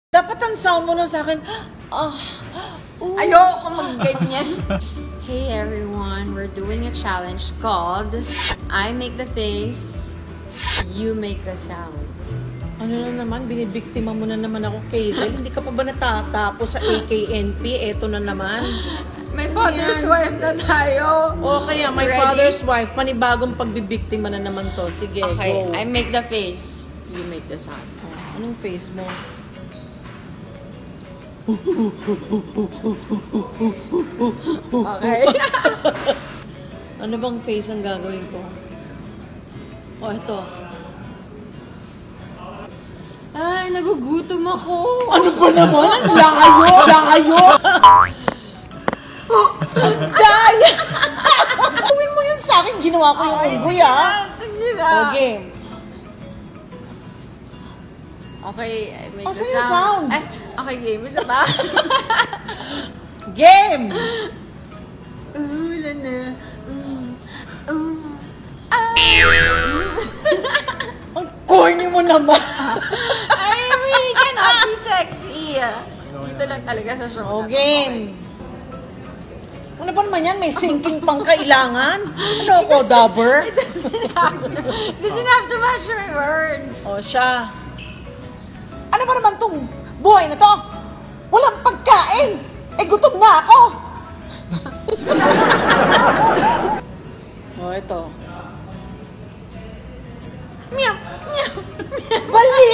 Dapat ang sound mo na sa akin, Ayoko mag-ganyan. Hey everyone, we're doing a challenge called I make the face, you make the sound. Ano na naman, binibiktima mo na naman ako, Kazel. Hindi ka pa ba natatapos sa AKNP? Eto na naman. My father's wife na tayo. O kaya, my father's wife, panibagong pagbibiktima na naman to. Sige, Okay, go. I make the face, you make the sound. Anong face mo? Okay. Ano bang face ang gagawin ko? O, ito. Ay, nagugutom ako. Ano ba naman? Ang layo! Layo! Daya! Gawin mo yun sa akin. Ginawa ko yung unggoy, ah. Sige na. O, game. Okay, I make Oh, the sa'yo sound. sound. Ay, okay, game. Isa ba? Game! Wala na. Ang corny mo naman. I really cannot be sexy. Dito lang talaga sa show. O, game. Ano ba naman yan? May sinking pang kailangan? Ano ko, dabber? It doesn't have to match my words. O, siya. Ano ba naman tong buhay na to? Walang pagkain! Eh, gutom na ako! O, ito. Meow, meow. Mali!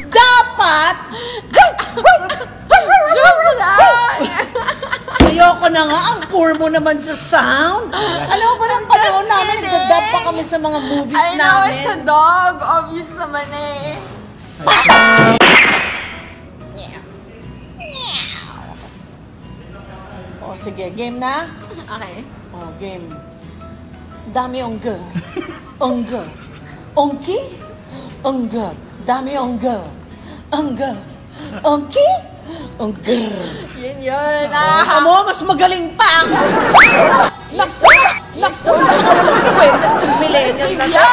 Dapat! Joke lang! Ayoko na nga, ang poor mo naman sa sound. Alam mo ba ng panahon namin, nagdadab pa kami sa mga movies I know, namin. it's a dog. Obvious naman eh. O, sige, game na? Okay. O, game. Dami ongga. Ongga. Ongki? Ongga. Dami ongga. Ongga. Ongki? Ongger. Yun. Mo, mas magaling pa ako. Lakso! Lakso! Kwenta itong millennial na to.